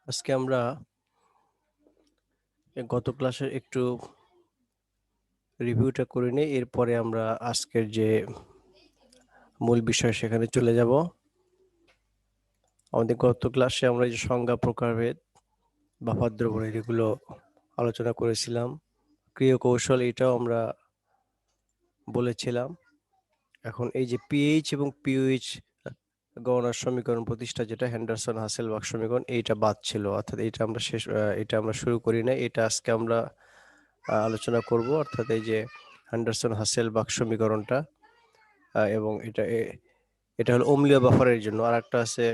আজকে আমরা গত ক্লাসের একটু রিভিউটা করে নিই, এরপরে আমরা আজকের যে মূল বিষয় সেখানে চলে যাব। আমাদের গত ক্লাসে আমরা যে সংজ্ঞা, প্রকারভেদ, বাফার দ্রবণের এগুলো আলোচনা করেছিলাম। ক্রিয়া কৌশল এটাও আমরা বলেছিলাম। এখন এই যে পিএইচ এবং পিওএইচ গণনার সমীকরণ প্রতিষ্ঠা, যেটা হেন্ডারসন হাসেলবাগ সমীকরণ, এইটা বাদ ছিল, অর্থাৎ এটা আমরা শুরু করি না। এটা আজকে আমরা আলোচনা করব, অর্থাৎ এই যে হেন্ডারসন হাসেলবাগ সমীকরণটা, এবং এটা হলো অম্লীয় বাফারের জন্য। আর একটা আছে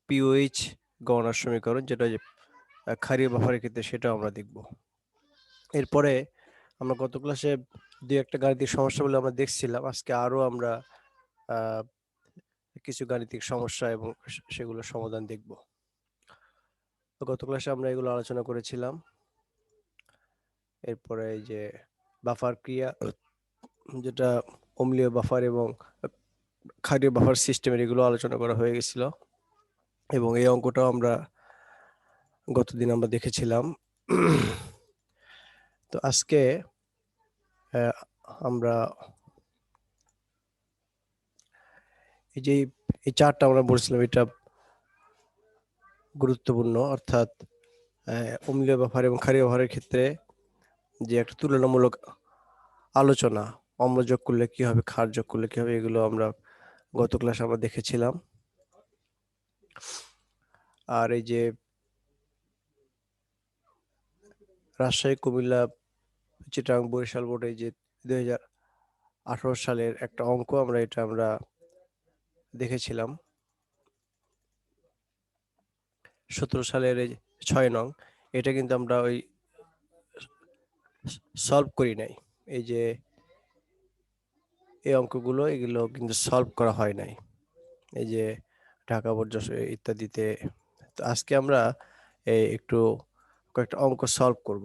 পিওএইচ গণনার সমীকরণ, যেটা যে ক্ষারীয় বাফারের ক্ষেত্রে, সেটাও আমরা দেখব। এরপরে আমরা গত ক্লাসে দুই একটা গাণিতিক সমস্যা বলে আমরা দেখছিলাম। আজকে আরো আমরা আহ, কিছু গাণিতিক সমস্যা এবং সেগুলোর সমাধান দেখব। তো গত ক্লাসে আমরা এগুলো আলোচনা করেছিলাম। এরপরে এই যে বাফার ক্রিয়া, যেটা অম্লীয় বাফার এবং ক্ষারীয় বাফার সিস্টেমের, এগুলো আলোচনা করা হয়ে গেছিল, এবং এই অঙ্কটাও আমরা গতদিন আমরা দেখেছিলাম। তো আজকে আমরা এই যে এই চারটা আমরা বলছিলাম, এটা গুরুত্বপূর্ণ, অর্থাৎ অম্লীয় বাফার এবং ক্ষারীয় বাফারের ক্ষেত্রে যে একটা তুলনামূলক আলোচনা, অম্ল যোগ করলে কি হবে, ক্ষার যোগ করলে কি হবে, এগুলো আমরা গত ক্লাসে আমরা দেখেছিলাম। আর এই যে রাজশাহী, কুমিল্লা, চিটাগাং, বরিশাল বোর্ডে যে 2018 সালের একটা অঙ্ক, আমরা দেখেছিলাম। 17 সালের এই 6 নং, এটা কিন্তু আমরা ওই সলভ করি নাই। এই যে এই অঙ্কগুলো, এগুলো কিন্তু সলভ করা হয় নাই, এই যে ঢাকা বোর্ড, যশোর ইত্যাদিতে। তো আজকে আমরা একটু কয়েকটা অঙ্ক সলভ করব।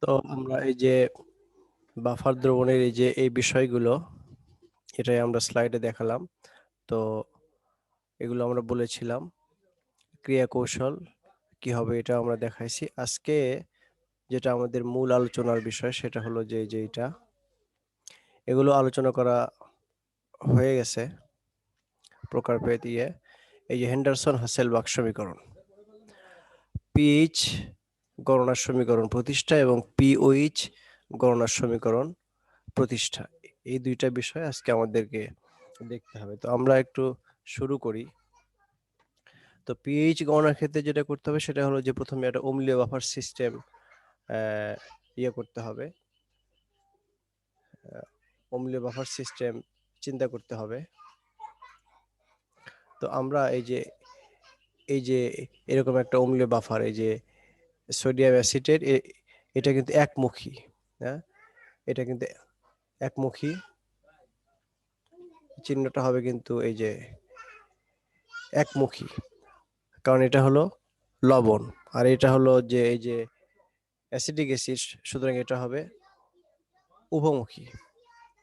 তো আমরা এই যে বাফার দ্রবণের এই বিষয়গুলো, এটাই আমরা স্লাইডে দেখালাম। তো এগুলো আমরা বলেছিলাম। ক্রিয়া কৌশল কি হবে এটা আমরা দেখাইছি। আজকে যেটা আমাদের মূল আলোচনার বিষয়, সেটা হলো যে এটা, এগুলো আলোচনা করা হয়ে গেছে প্রকারভেদ ইয়ে। এই যে হেন্ডারসন হাসেলবাগ সমীকরণ, পিএইচ গণনার সমীকরণ প্রতিষ্ঠা এবং পিওএইচ গণনার সমীকরণ প্রতিষ্ঠা, এই দুইটা বিষয় আজকে আমাদেরকে দেখতে হবে। তো আমরা একটু শুরু করি। তো পিএইচ গণনার ক্ষেত্রে যেটা করতে হবে, সেটা হলো যে প্রথমে একটা অম্লীয় বাফার সিস্টেম ইয়ে করতে হবে, অম্লীয় বাফার সিস্টেম চিন্তা করতে হবে। তো আমরা এই যে এরকম একটা অম্লীয় বাফার, এই যে সোডিয়াম অ্যাসিটেট, এটা কিন্তু একমুখী। হ্যাঁ, এটা কিন্তু একমুখী, চিহ্নটা হবে কিন্তু এই যে একমুখী, কারণ এটা হলো লবণ, আর এটা হলো যে এই যে অ্যাসিটিক অ্যাসিড, সুতরাং এটা হবে উভমুখী।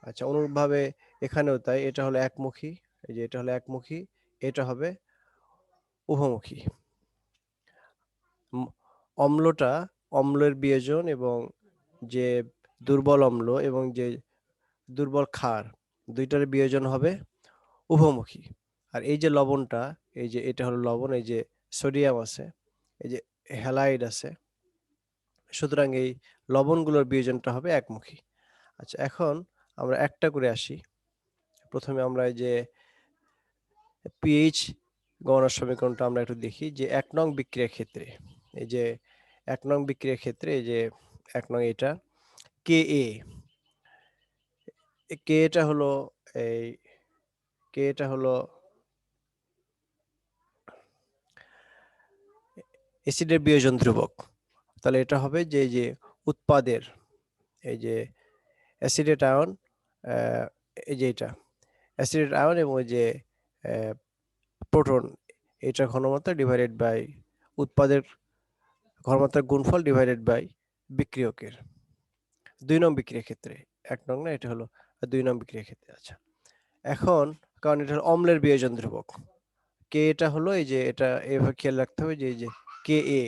আচ্ছা, অনুরূপভাবে এখানেও তাই, এটা হলো একমুখী, এই যে এটা হলো একমুখী, এটা হবে উভমুখী। অম্লটা, অম্লের বিয়োজন এবং যে দুর্বল অম্ল এবং যে দুর্বল ক্ষার, দুইটার বিয়োজন হবে উভমুখী। আর এই যে লবণটা, এই যে এটা হলো লবণ, এই যে সোডিয়াম আছে, এই যে হ্যালাইড আছে, সুতরাং এই লবণগুলোর বিয়োজনটা হবে একমুখী। আচ্ছা, এখন আমরা একটা করে আসি। প্রথমে আমরা এই যে পিএইচ গণনার সমীকরণটা আমরা একটু দেখি, যে 1 নং বিক্রিয়ার ক্ষেত্রে, এই যে 1 নং বিক্রিয়ার ক্ষেত্রে, এই যে 1 নং এটা কে এ, কে এটা হলো এই কে এটা হলো অ্যাসিডের বিয়োজন ধ্রুবক। তাহলে এটা হবে যে এই যে উৎপাদের, এই যে অ্যাসিডেট আয়ন, এই যে এটা অ্যাসিডেট আয়ন এবং এই যে প্রোটন, এটা ঘনমাত্রা ডিভাইডেড বাই উৎপাদের ঘনমাত্রার গুণফল ডিভাইডেড বাই বিক্রিয়কের। 2 নং বিক্রিয়ার ক্ষেত্রে, 1 নং না, এটা হলো 2 নং বিক্রিয়ার ক্ষেত্রে। আচ্ছা, এখন কারণ এটা হলো অম্লের বিয়োজন ধ্রুবক, কে এটা হলো এই যে এটা এভাবে খেয়াল রাখতে হবে যে এই যে কে এ,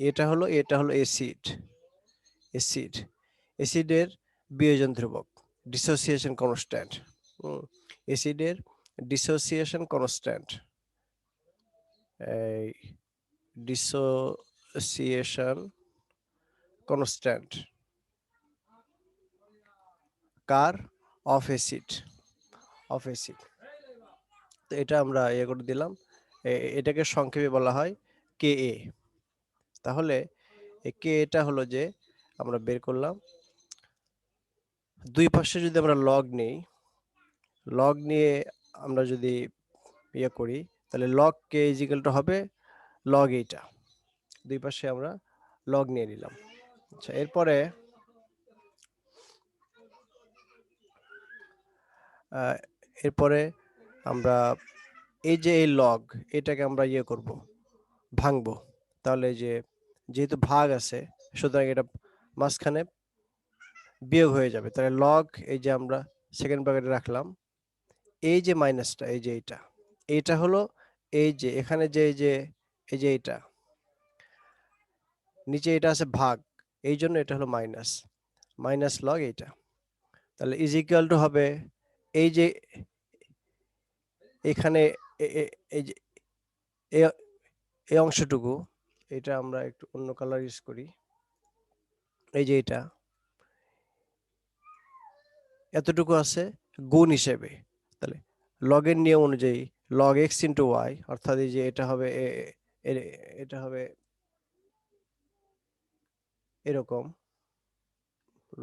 এটা হলো অ্যাসিড, অ্যাসিড অ্যাসিডের বিয়োজন ধ্রুবক, ডিসোসিয়েশন কনস্ট্যান্ট। অ্যাসিডের ডিসোসিয়েশন কনস্ট্যান্ট, এই dissociation constant car, of acid, of acid. তো এটা আমরা ইয়ে করে দিলাম, এটাকে সংক্ষেপে বলা হয় কে এ। তাহলে কে এটা হলো যে আমরা বের করলাম, দুই পাশে যদি আমরা লগ নিই, লগ নিয়ে আমরা যদি ইয়ে করি তাহলে log K is equal two হবে লগ এইটা, দুই পাশে আমরা লগ নিয়ে নিলাম। আচ্ছা, এরপরে এরপরে আমরা এই যে এই লগ, এটাকে আমরা ইয়ে করব, ভাঙবো। তাহলে যে যেহেতু ভাগ আছে সুতরাং এটা মাঝখানে বিয়োগ হয়ে যাবে, তাহলে লগ এই যে আমরা সেকেন্ড ব্র্যাকেটে রাখলাম, এই যে মাইনাসটা এই যে এইটা হলো এই যে এখানে যে এই যে এইটা নিচে এটা আছে ভাগ, এই জন্য এটা হলো মাইনাস, মাইনাস লগ এইটা। তাহলে ইজ ইকুয়াল টু হবে এই যে এখানে এই যে এই অংশটুকু, এটা আমরা একটু অন্য কালার ইউজ করি, এই যে এটা এতটুকু আছে গুণ হিসেবে। তাহলে লগের নিয়ম অনুযায়ী লগ এক্স ইন্টু ওয়াই, অর্থাৎ এই যে এটা হবে এটা হবে এরকম,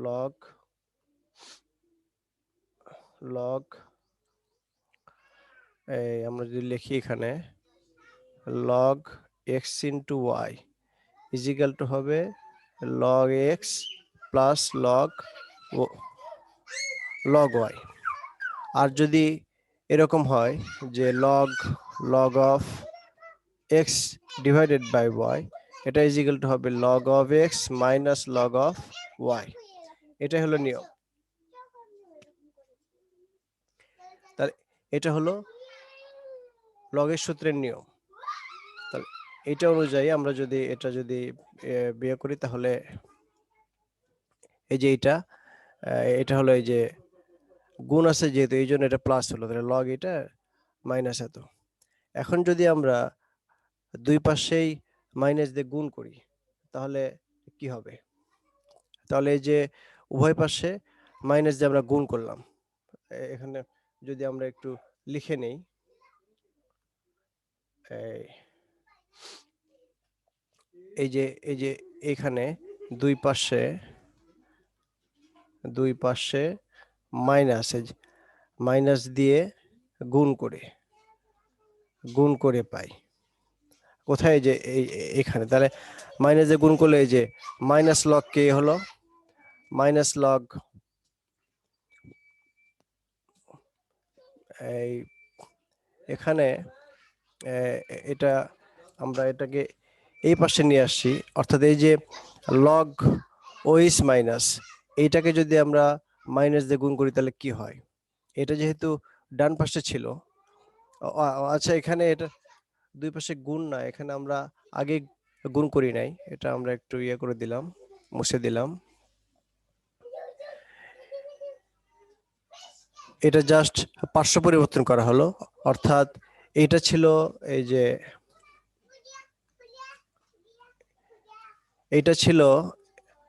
লগ লগ এই আমরা যদি লিখি এখানে log X into Y is equal to হবে log X plus log log Y. আর যদি এরকম হয় যে log log of X divided by Y, এটা ইজ ইকাল টু হবে log of X minus log of Y, এটা হলো নিয়ম। তাহলে এটা হলো লগের সূত্রের নিয়ম। তাহলে এটা অনুযায়ী আমরা যদি এটা যদি বিয়োগ করি তাহলে এই যে এটা হলো এই যে গুণ আছে যেহেতু এই জন্য এটা প্লাস হলো, তাহলে লগ এটা মাইনাস এত। এখন যদি আমরা দুই পাশেই মাইনাস দিয়ে গুণ করি তাহলে কি হবে, তাহলে এই যে উভয় পাশে মাইনাস দিয়ে আমরা গুণ করলাম, এখানে যদি আমরা একটু লিখে নেই, এই যে এখানে দুই পাশে মাইনাস, মাইনাস দিয়ে গুণ করে পাই কোথায়, যে এখানে। তাহলে মাইনাস দিয়ে গুণ করলে এই যে মাইনাস লগ কে হলো মাইনাস লগ এই এখানে এটা আমরা এটাকে এই পাশে নিয়ে আসছি, অর্থাৎ এই যে লগ ওইস মাইনাস এইটাকে যদি আমরা মাইনাস দিয়ে গুণ করি তাহলে কি হয়, এটা যেহেতু ডান পাশে ছিল, আচ্ছা এখানে এটা দুই পাশে গুণ না, এখানে আমরা আগে গুণ করি নাই, এটা আমরা একটু ইয়ে করে দিলাম, মুছে দিলাম, এটা জাস্ট পার্শ্ব পরিবর্তন করা হলো। অর্থাৎ এটা ছিল এই যে এটা ছিল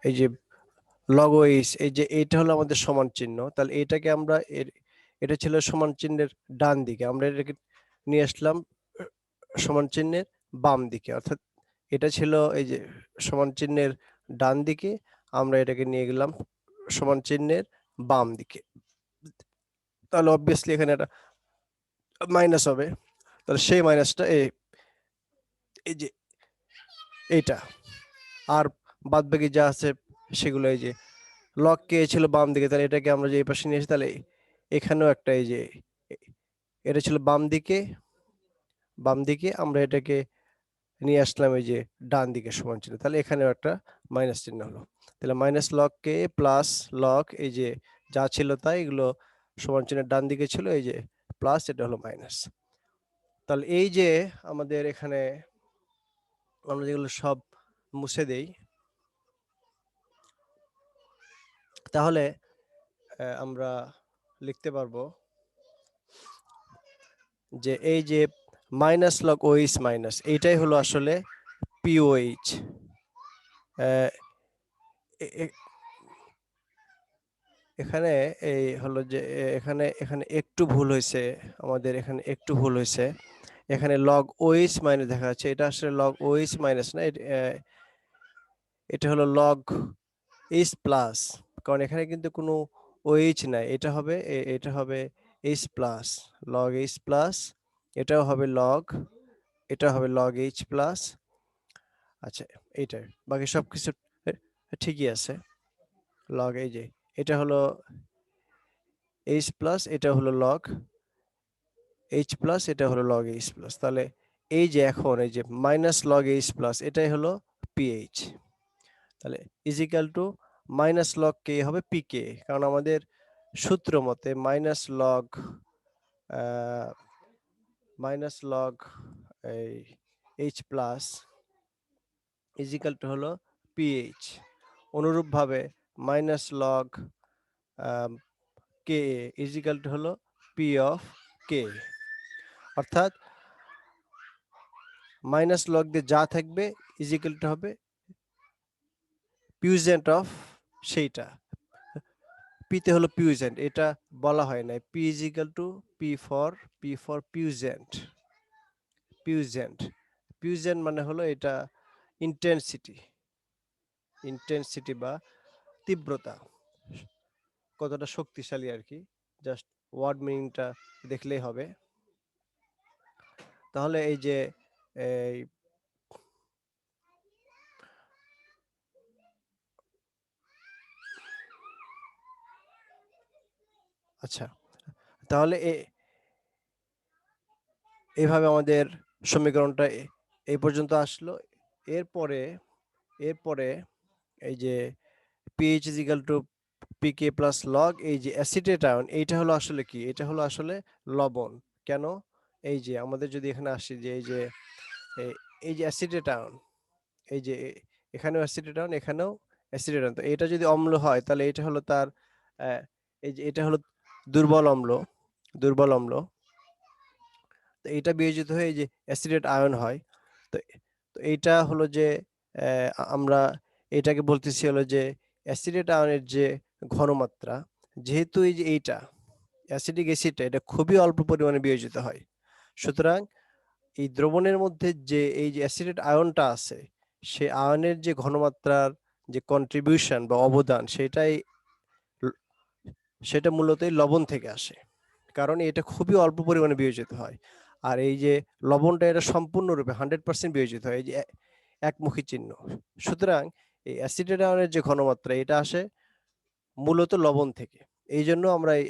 এই যে লগইস, এই যে এটা হলো আমাদের সমান চিহ্ন, তাহলে এটাকে আমরা এটা ছিল সমান চিহ্নের ডান দিকে, আমরা এটাকে নিয়ে আসলাম সমান চিহ্নের বাম দিকে, অর্থাৎ এটা ছিল এই যে সমান চিহ্নের ডান দিকে, আমরা এটাকে নিয়ে গেলাম সমান চিহ্নের বাম দিকে, তাহলে অবভিয়াসলি এখানে একটা মাইনাস হবে, তাহলে সেই মাইনাসটা এই যে এইটা, আর বাদ বাকি যা আছে সেগুলো এই যে লগ কে ছিল বাম দিকে, তাহলে এটাকে আমরা যে এই পাশে নিয়ে এসে তাহলে এখানেও একটা এই যে এটা ছিল বাম দিকে আমরা এটাকে নিয়ে আসলাম এই যে ডান দিকে সমান চিহ্ন, তাহলে এখানেও একটা মাইনাস চিহ্ন হলো, তাহলে minus log k plus log এই যে যা ছিল তাই, এগুলো সমান চিহ্নের ডান দিকে ছিল, এই যে প্লাস, এটা হলো মাইনাস। তাহলে এই যে আমাদের এখানে আমরা যেগুলো সব মুছে দেই, তাহলে আমরা লিখতে পারবো যে এই যে মাইনাস লগ ওএইচ মাইনাস, এইটাই হলো আসলে পিওএইচ। এখানে এই হলো যে এখানে এখানে একটু ভুল হয়েছে, আমাদের এখানে একটু ভুল হয়েছে। এখানে লগ ওএইচ মাইনাস দেখা যাচ্ছে, এটা আসলে লগ ওএইচ মাইনাস না, এটা হলো লগ এইচ প্লাস, কারণ এখানে কিন্তু কোনো ওএইচ নাই। এটা হবে এটা হবে H plus, log H plus, এটাও হবে লগ, এটা হবে লগ এইচ প্লাস। আচ্ছা, এইটাই, বাকি সব কিছু ঠিকই আছে। লগ, এই যে এটা হলো এইচ প্লাস, এটা হলো লগ এইচ প্লাস, এটা হলো লগ এইচ প্লাস। তাহলে এই যে এখন এই যে মাইনাস লগ এইচ প্লাস, এটাই হলো পিএইচ। তাহলে ইজিক্যাল টু মাইনাস লগ কে হবে পিকে, কারণ আমাদের সূত্র মতে মাইনাস লগ এই এইচ প্লাস ইজিক্যাল টু হলো পিএইচ। অনুরূপভাবে মাইনাস লগ কে ইজিক্যাল টু হলো পি অফ কে, অর্থাৎ মাইনাস লগ দিয়ে যা থাকবে ইজিক্যাল টু হবে পিউজেন্ট অফ সেইটা। পিতে হলো পিউজেন্ট, এটা বলা হয় না, P is equal to P for pungent. Pungent pungent মানে হলো এটা ইন্টেন্সিটি, বা তীব্রতা, কতটা শক্তিশালী আর কি। জাস্ট ওয়ার্ড মিনিংটা দেখলেই হবে। তাহলে এই যে এই আচ্ছা, তাহলে এইভাবে আমাদের সমীকরণটা এই পর্যন্ত আসলো। এরপরে এরপরে এই যে pH is equal to pK plus log, এই যে অ্যাসিটেট আয়ন, এইটা হলো আসলে কি? এটা হলো আসলে লবণ। কেন? এই যে আমাদের যদি এখানে আসি যে এই যে অ্যাসিটেট আয়ন, এই যে এখানেও অ্যাসিটেট আয়ন, এখানেও অ্যাসিটেট আয়ন, তো এটা যদি অম্ল হয় তাহলে এটা হলো তার এই যে এটা হলো দুর্বল অম্ল, দুর্বল অম্ল। তো এটা বিয়োজিত হয়ে এই যে অ্যাসিটেট আয়ন হয়। তো তো এইটা হলো যে আমরা এটাকে বলতেছি হলো যে অ্যাসিটেট আয়নের যে ঘনমাত্রা, যেহেতু এই যে এইটা অ্যাসিডিক অ্যাসিডটা এটা খুবই অল্প পরিমাণে বিয়োজিত হয়, সুতরাং এই দ্রবণের মধ্যে যে এই যে অ্যাসিটেট আয়নটা আছে, সে আয়নের যে ঘনমাত্রার যে কন্ট্রিবিউশন বা অবদান, সেটা মূলত এই লবণ থেকে আসে, কারণ এটা খুবই অল্প পরিমাণে বিয়োজিত হয়। আর এই যে লবণটা, এটা সম্পূর্ণরূপে 100% বিয়োজিত হয়, এই যে একমুখী চিহ্ন। সুতরাং এই অ্যাসিটেট আয়নের যে ঘনমাত্রা, এটা আসে মূলত লবণ থেকে। এই জন্য আমরা এই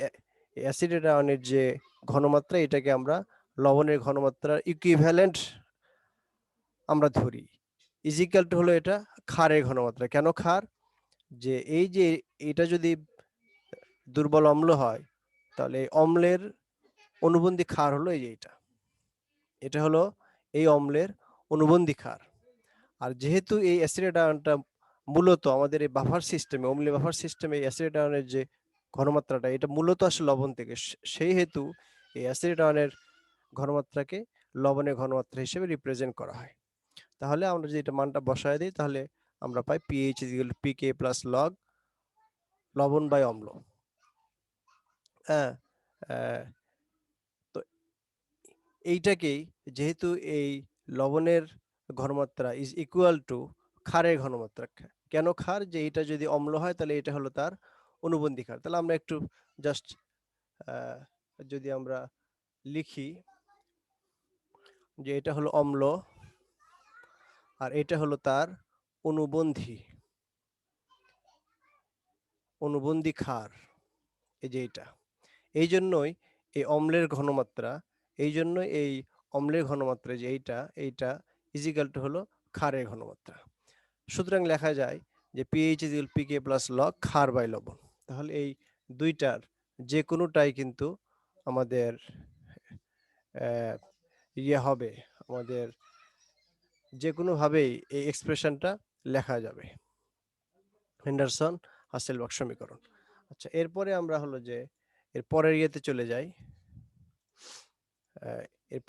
অ্যাসিটেট আয়নের যে ঘনমাত্রা, এটাকে আমরা লবণের ঘনমাত্রার ইকুইভ্যালেন্ট আমরা ধরি। ইজিক্যাল টু হলো এটা ক্ষারের ঘনমাত্রা। কেন ক্ষার? যে এই যে এটা যদি দুর্বল অম্ল হয়, তাহলে এই অম্লের অনুবন্ধী ক্ষার হলো এই যে এটা, এটা হলো এই অম্লের অনুবন্ধী ক্ষার। আর যেহেতু এই অ্যাসিডেট আয়নটা মূলত আমাদের এই বাফার সিস্টেমে, অম্লীয় বাফার সিস্টেমে এই অ্যাসিডেট আয়নের যে ঘনমাত্রাটা, এটা মূলত আসে লবণ থেকে, সেই হেতু এই অ্যাসিডেট আয়নের ঘনমাত্রাকে লবণের ঘনমাত্রা হিসেবে রিপ্রেজেন্ট করা হয়। তাহলে আমরা যদি এটা মানটা বসায় দিই, তাহলে আমরা পাই pH equal to pK plus log লবণ বাই অম্ল। হ্যাঁ, তো এইটাকেই, যেহেতু এই লবণের ঘনমাত্রা ইজ ইকুয়াল টু ক্ষারের ঘনমাত্রা, কেন ক্ষার? যে এটা যদি অম্ল হয় তাহলে এটা হলো তার অনুবন্ধী ক্ষার। তাহলে আমরা একটু জাস্ট যদি আমরা লিখি যে এটা হলো অম্ল আর এটা হলো তার অনুবন্ধী অনুবন্ধী ক্ষার, এই যে এটা। এই জন্যই এই অম্লের ঘনমাত্রা, এই জন্যই এই অম্লের ঘনমাত্রা যে এইটা ইজিক্যাল টু হলো ক্ষারের ঘনমাত্রা। সুতরাং লেখা যায় যে pH is equal pK plus log ক্ষার বাই লবণ। তাহলে এই দুইটার যে কোনোটাই কিন্তু আমাদের ইয়ে হবে, আমাদের যে কোনোভাবেই এই এক্সপ্রেশনটা লেখা যাবে, হেন্ডারসন হাসেলবাগ সমীকরণ। আচ্ছা, এরপরে আমরা হলো যে এর পরের ইয়েতে চলে যাই, এর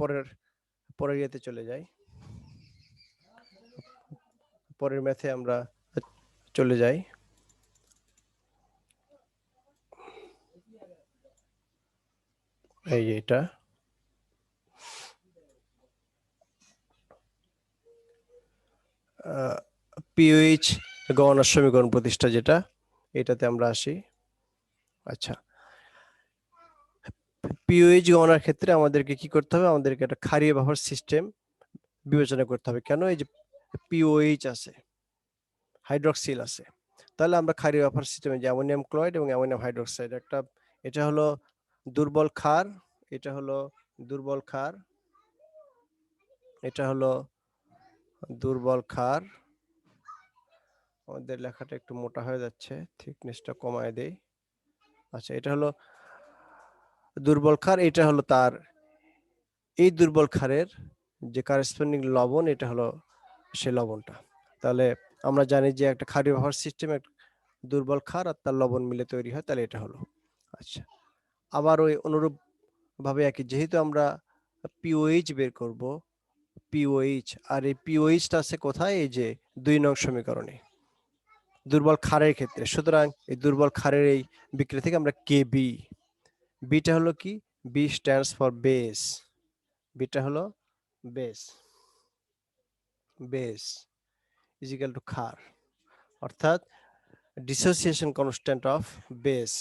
পরের ইয়েতে চলে যাই, পরের ম্যাথে আমরা চলে যাই। এই যে এটা পিওএইচ গণনার সমীকরণ প্রতিষ্ঠা, যেটা এটাতে আমরা আসি। আচ্ছা, পিওএইচ গণনার ক্ষেত্রে আমাদেরকে কি করতে হবে, আমাদেরকে একটা ক্ষারীয় বাফার সিস্টেম বিবেচনা করতে হবে। কেন? এই যে পিওএইচ আছে, হাইড্রক্সিল আছে, তাহলে আমরা ক্ষারীয় বাফার সিস্টেমে যে অ্যামোনিয়াম ক্লোরাইড এবং অ্যামোনিয়াম হাইড্রোক্সাইড, একটা এটা হলো দুর্বল ক্ষার, এটা হলো দুর্বল ক্ষার, এটা হলো দুর্বল ক্ষার। আমাদের লেখাটা একটু মোটা হয়ে যাচ্ছে, থিকনেসটা কমায় দেই। আচ্ছা, এটা হলো দুর্বল ক্ষার, এটা হলো তার, এই দুর্বল ক্ষারের যে কারেসপন্ডিং লবণ, এটা হলো সেই লবণটা। তাহলে আমরা জানি যে একটা ক্ষারীয় বাফার সিস্টেম দুর্বল ক্ষার আর তার লবণ মিলে তৈরি হয়, তাহলে এটা হলো। আচ্ছা, আবার ওই অনুরূপ ভাবে একই, যেহেতু আমরা পিওএইচ বের করব, পিওএইচ, আর এই পিওএইচটা আছে কোথায়? এই যে 2 নং সমীকরণে দুর্বল ক্ষারের ক্ষেত্রে। সুতরাং এই দুর্বল ক্ষারের এই বিক্রিয়া থেকে আমরা কেবি, বিটা হলো কি, বি স্ট্যান্ডস ফর বেস, বিটা হলো base, base is equal to ক্ষার, অর্থাৎ dissociation constant of base,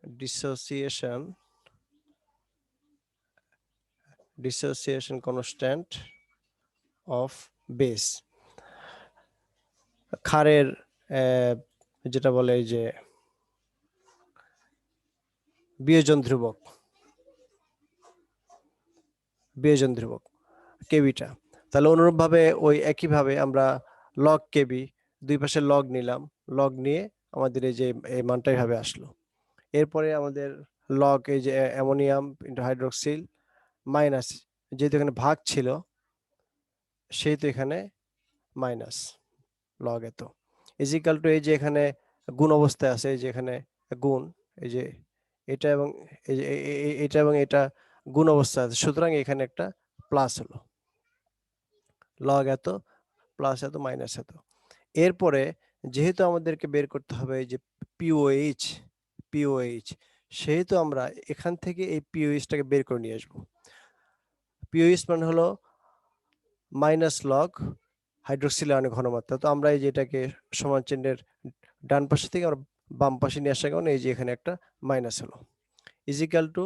dissociation constant of base, ক্ষারের যেটা বলে এই যে বিয়োজন ধ্রুবক, বিয়োজন ধ্রুবক কেবিটা। তাহলে অনুরূপভাবে ওই একইভাবে আমরা লগ কেবি, দুই পাশে লগ নিলাম, লগ নিয়ে আমাদের এই যে এই মানটা এইভাবে আসলো। এরপরে আমাদের লগ এই যে অ্যামোনিয়াম ইন্টু হাইড্রোক্সিল মাইনাস, যেহেতু এখানে ভাগ ছিল সেহেতু এখানে মাইনাস লগ এত, ইজিক্যাল টু এই যে এখানে গুণ অবস্থায় আছে, এই যে এখানে গুণ, এই যে এটা এবং এই যে এটা এবং এটা গুণ অবস্থায় আছে, সুতরাং এখানে একটা প্লাস হলো, লগ এত প্লাস এত মাইনাস এত। এরপরে যেহেতু আমাদেরকে বের করতে হবে এই যে পিওএইচ, পিওএইচ, সেহেতু আমরা এখান থেকে এই পিওএইচটাকে বের করে নিয়ে আসবো। পিওএইচ মানে হলো মাইনাস লগ হাইড্রোক্সিল আয়নের ঘনমাত্রা। তো আমরা এই যে এটাকে সমান চিহ্নের ডান পাশে থেকে আমরা বাম পাশে নিয়ে আসার কারণে এই যে এখানে একটা মাইনাস হলো, ইজিক্যাল টু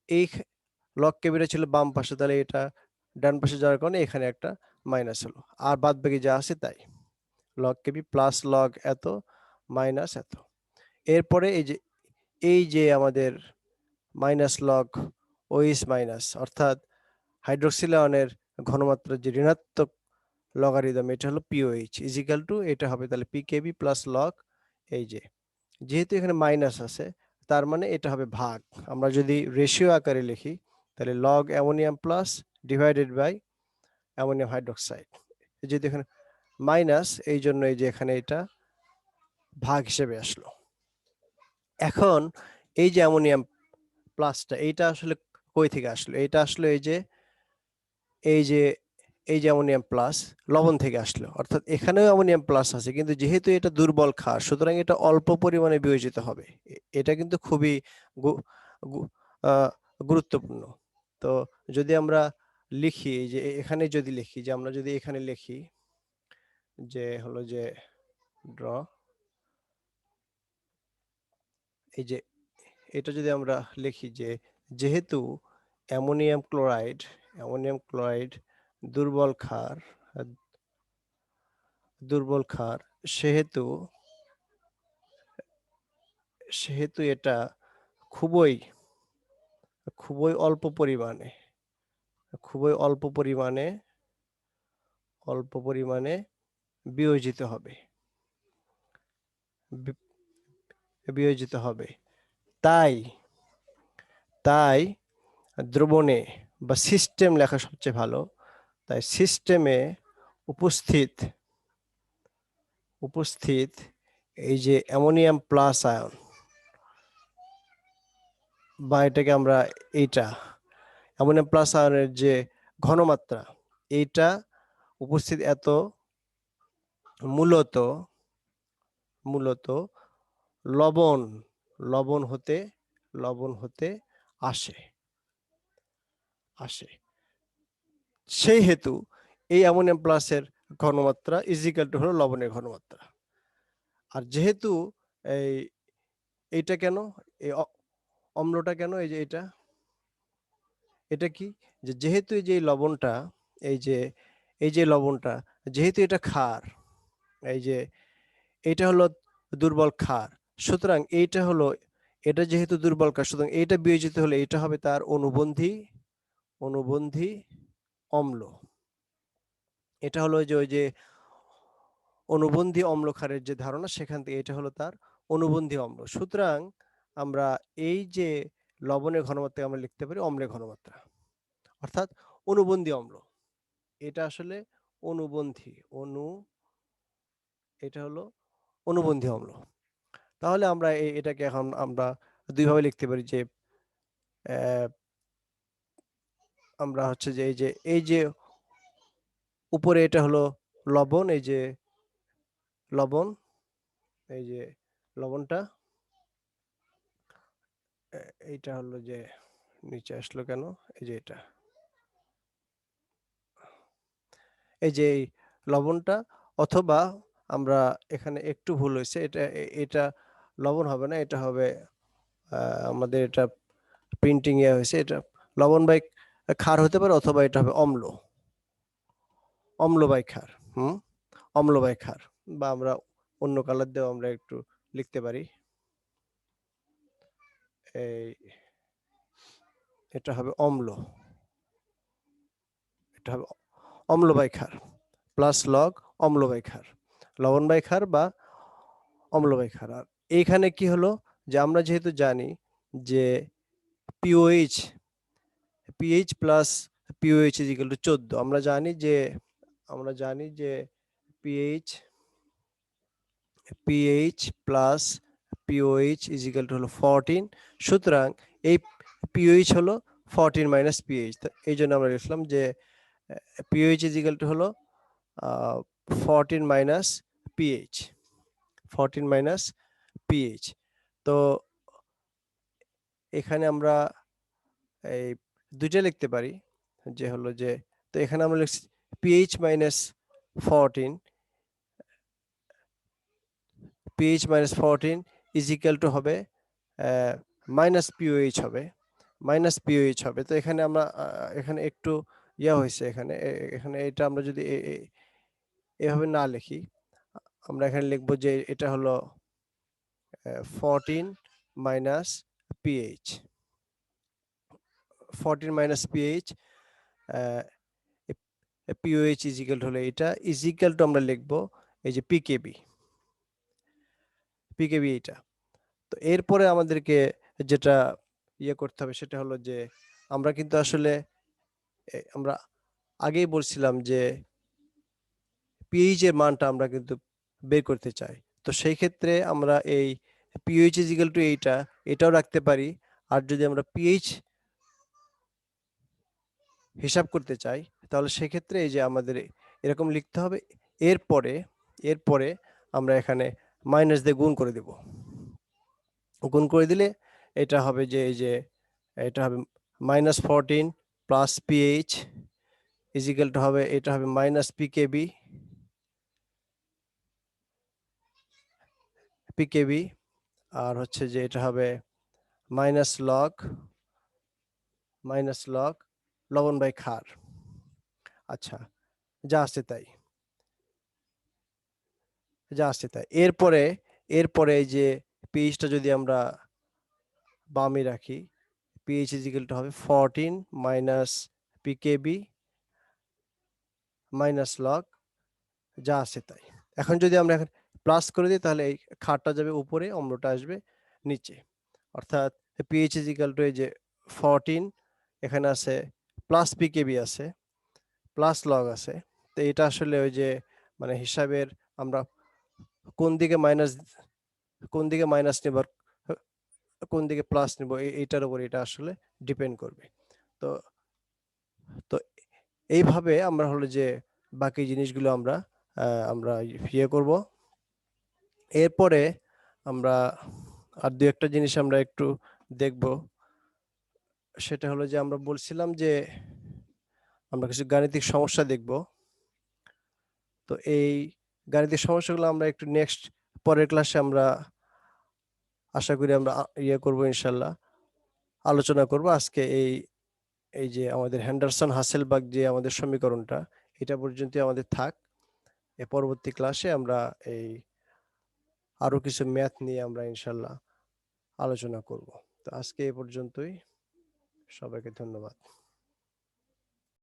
এই লগ কেবিটা ছিল বাম পাশে, তাহলে এটা ডান পাশে যাওয়ার কারণে এখানে একটা মাইনাস হলো, আর বাদ বাকি যা আছে তাই, লগ কেবি প্লাস লগ এত মাইনাস এত। এরপরে এই যে আমাদের মাইনাস লগ ওইস মাইনাস, অর্থাৎ হাইড্রোক্সিল আয়নের ঘনমাত্রার যে ঋণাত্মক লগারিদম, এটা হলো পিওএইচ, ইজিক্যাল টু এটা হবে তাহলে পিকেবি প্লাস লগ, এই যে যেহেতু এখানে মাইনাস আছে তার মানে এটা হবে ভাগ। আমরা যদি রেশিও আকারে লিখি তাহলে log ammonium plus divided by ammonium hydroxide, যেহেতু এখানে মাইনাস এই জন্য এই যে এখানে এটা ভাগ হিসেবে আসলো। এখন এই যে অ্যামোনিয়াম প্লাসটা, এইটা আসলে কই থেকে আসলো? এটা আসলো এই যে এই যে অ্যামোনিয়াম প্লাস লবণ থেকে আসলো, অর্থাৎ এখানেও অ্যামোনিয়াম প্লাস আছে, কিন্তু যেহেতু এটা দুর্বল ক্ষার সুতরাং এটা অল্প পরিমাণে বিয়োজিত হবে। এটা কিন্তু খুবই গুরুত্বপূর্ণ। তো যদি আমরা লিখি যে এখানে, যদি লিখি যে আমরা যদি এখানে লিখি যে হলো যে ড্র, এই যে এটা যদি আমরা লিখি যে যেহেতু অ্যামোনিয়াম ক্লোরাইড দুর্বল ক্ষার, দুর্বল ক্ষার, সেহেতু সেহেতু এটা খুবই খুবই অল্প পরিমাণে, খুবই অল্প পরিমাণে বিয়োজিত হবে, বিয়োজিত হবে। তাই তাই দ্রবণে বা সিস্টেম লেখা সবচেয়ে ভালো। তাই সিস্টেমে উপস্থিত উপস্থিত এই যে অ্যামোনিয়াম প্লাস আয়ন, বা এটাকে আমরা এইটা অ্যামোনিয়াম প্লাস আয়নের যে ঘনমাত্রা, এইটা উপস্থিত এত মূলত মূলত লবণ লবণ হতে লবণ হতে আসে আসে সেই হেতু এই অ্যামোনিয়াম প্লাসের ঘনমাত্রা ইজিক্যাল টু হলো লবণের ঘনমাত্রা। আর যেহেতু এই এইটা কেন, এই অম্লটা কেন, এই যে এটা কি, যে যেহেতু এই যে লবণটা, এই যে লবণটা যেহেতু এটা ক্ষার, এই যে এটা হলো দুর্বল ক্ষার, সুতরাং এটা যেহেতু দুর্বল ক্ষার, সুতরাং এইটা বিয়োজিত হলে এটা হবে তার অনুবন্ধী অম্ল। এটা হলো যে ওই যে অনুবন্ধী অম্ল ক্ষারের যে ধারণা, সেখান থেকে এটা হলো তার অনুবন্ধী অম্ল। সুতরাং আমরা এই যে লবণের ঘনমাত্রা আমরা লিখতে পারি অম্লের ঘনমাত্রা, অর্থাৎ অনুবন্ধী অম্ল। এটা আসলে অনুবন্ধী এটা হলো অনুবন্ধী অম্ল। তাহলে আমরা এটাকে এখন আমরা দুইভাবে লিখতে পারি, যে আমরা হচ্ছে যে এই যে উপরে এটা হলো লবণ, এই যে লবণ, এই যে লবণটা, এইটা হলো যে নিচে আসলো কেন, এই যে এই যে এই লবণটা, অথবা আমরা এখানে একটু ভুল হয়েছে, এটা লবণ হবে না, এটা হবে আমাদের এটা প্রিন্টিং এ হয়েছে, এটা লবণ বাই ক্ষার হতে পারে, অথবা এটা হবে অম্ল বাই ক্ষার। অম্ল বাই ক্ষার, বা আমরা অন্য কালার দিয়েও আমরা একটু লিখতে পারি। এই এটা হবে এটা হবে অম্ল বাই ক্ষার, প্লাস লগ অম্ল বাই ক্ষার, লবণ বাই ক্ষার বা অম্ল বাই ক্ষার। আর এইখানে কি হলো, যে আমরা যেহেতু জানি যে pOH pH plus pOH is equal two 14, আমরা জানি যে pH pH plus pOH is equal two হলো 14। সুতরাং এই পিওএইচ হলো 14 মাইনাস পিএইচ। এই জন্য আমরা লিখলাম যে পিওএইচ ইজ ইকুয়াল টু হলো 14 মাইনাস পিএইচ, 14 মাইনাস পিএইচ। তো এখানে আমরা এই দুইটা লিখতে পারি, যে হলো যে, তো এখানে আমরা লিখছি pH minus 14, pH minus 14 is equal two হবে মাইনাস পিওএইচ হবে, তো এখানে আমরা এখানে একটু হয়েছে, এখানে এটা আমরা যদি এভাবে না লিখি, আমরা এখানে লিখবো যে এটা হলো 14 minus pH, 14 minus pH, pOH is equal two হলো এটা ইজ ইকুয়াল টু আমরা লিখবো এই যে পিকেবি এটা। তো এরপরে আমাদেরকে যেটা করতে হবে, সেটা হলো যে আমরা কিন্তু আসলে আমরা আগেই বলছিলাম যে পিএইচ এর মানটা আমরা কিন্তু বের করতে চাই। তো সেই ক্ষেত্রে আমরা এই পিএইচ ইজ ইকুয়াল টু এটাও রাখতে পারি। আর যদি আমরা পিএইচ হিসাব করতে চাই, তাহলে সেক্ষেত্রে এই যে আমাদের এরকম লিখতে হবে, এরপরে আমরা এখানে মাইনাস দিয়ে গুণ করে দেব। গুণ করে দিলে এটা হবে যে এটা হবে -14 plus pH is equal two হবে, এটা হবে মাইনাস পিকেবি, আর হচ্ছে যে এটা হবে মাইনাস লগ লবণ বাই ক্ষার। আচ্ছা, যা আসছে তাই এরপরে এই যে পিএইচটা যদি আমরা বামে রাখি, পিএইচ ইজ ইকুয়াল টু হবে 14 মাইনাস পিকেবি মাইনাস লগ, যা আছে তাই। এখন যদি আমরা প্লাস করে দিই, তাহলে এই ক্ষারটা যাবে উপরে, অম্লটা আসবে নিচে, অর্থাৎ পিএইচ ইজ ইকুয়াল টু এই যে 14, এখানে আছে প্লাস পিকেবি আছে, প্লাস লগ আছে। তো এটা আসলে ওই যে মানে হিসাবের আমরা কোন দিকে মাইনাস নিব আর কোন দিকে প্লাস নিব এইটার উপর এটা আসলে ডিপেন্ড করবে। তো তো এইভাবে আমরা হলো যে বাকি জিনিসগুলো আমরা ইয়ে করব। এরপরে আমরা আর দু একটা জিনিস আমরা একটু দেখব, সেটা হলো যে আমরা বলছিলাম যে আমরা কিছু গাণিতিক সমস্যা দেখব। তো এই গাণিতিক সমস্যাগুলো আমরা একটু নেক্সট পরের ক্লাসে আমরা আশা করি আমরা ইয়ে করব ইনশাল্লাহ, আলোচনা করব। আজকে এই এই যে আমাদের হ্যান্ডারসন হাসেলবাগ যে আমাদের সমীকরণটা, এটা পর্যন্ত আমাদের থাক। এ পরবর্তী ক্লাসে আমরা এই আরো কিছু ম্যাথ নিয়ে আমরা ইনশাল্লাহ আলোচনা করব। তো আজকে এ পর্যন্তই, সবাইকে ধন্যবাদ।